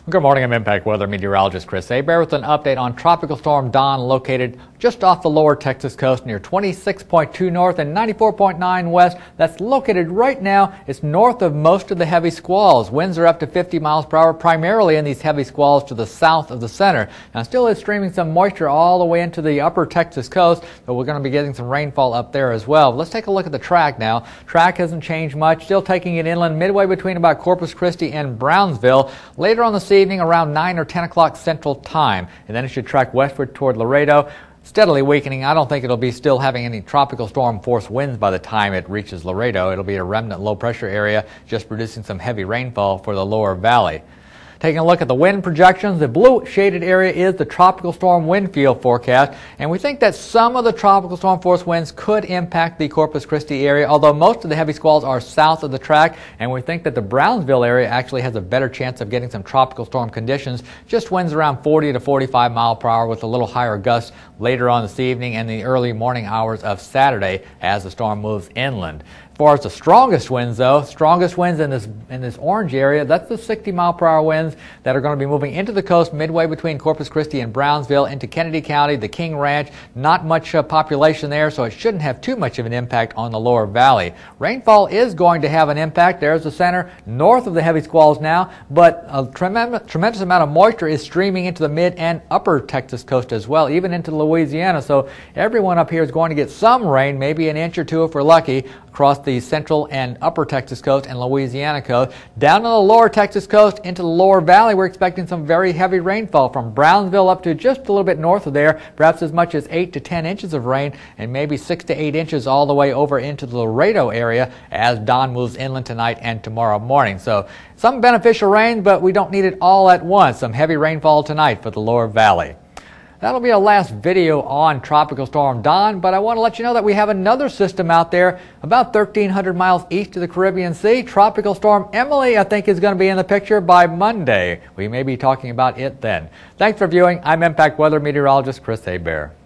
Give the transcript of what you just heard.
Good morning, I'm Impact Weather Meteorologist Chris Hebert with an update on Tropical Storm Don, located just off the lower Texas coast near 26.2 north and 94.9 west. That's located right now. It's north of most of the heavy squalls. Winds are up to 50 miles per hour, primarily in these heavy squalls to the south of the center. Now, still is streaming some moisture all the way into the upper Texas coast, but we're going to be getting some rainfall up there as well. Let's take a look at the track now. Track hasn't changed much, still taking it inland midway between about Corpus Christi and Brownsville. Later on this evening around 9 or 10 o'clock Central Time, and then it should track westward toward Laredo, steadily weakening. I don't think it'll be still having any tropical storm force winds by the time it reaches Laredo. It'll be a remnant low pressure area, just producing some heavy rainfall for the lower valley. Taking a look at the wind projections, the blue shaded area is the tropical storm wind field forecast, and we think that some of the tropical storm force winds could impact the Corpus Christi area, although most of the heavy squalls are south of the track, and we think that the Brownsville area actually has a better chance of getting some tropical storm conditions, just winds around 40 to 45 mile per hour with a little higher gusts later on this evening and the early morning hours of Saturday as the storm moves inland. As far as the strongest winds, though, strongest winds in this orange area, that's the 60 mile per hour winds that are going to be moving into the coast midway between Corpus Christi and Brownsville into Kennedy County, the King Ranch. Not much population there, so it shouldn't have too much of an impact on the lower valley. Rainfall is going to have an impact. There's the center north of the heavy squalls now, but a tremendous amount of moisture is streaming into the mid and upper Texas coast as well, even into Louisiana. So everyone up here is going to get some rain, maybe an inch or two if we're lucky, across the central and upper Texas coast and Louisiana coast. Down to the lower Texas coast into the lower valley, we're expecting some very heavy rainfall from Brownsville up to just a little bit north of there, perhaps as much as 8 to 10 inches of rain, and maybe 6 to 8 inches all the way over into the Laredo area as Don moves inland tonight and tomorrow morning. So some beneficial rain, but we don't need it all at once. Some heavy rainfall tonight for the lower valley. That'll be our last video on Tropical Storm Don, but I want to let you know that we have another system out there about 1,300 miles east of the Caribbean Sea. Tropical Storm Emily, I think, is going to be in the picture by Monday. We may be talking about it then. Thanks for viewing. I'm Impact Weather Meteorologist Chris Hebert.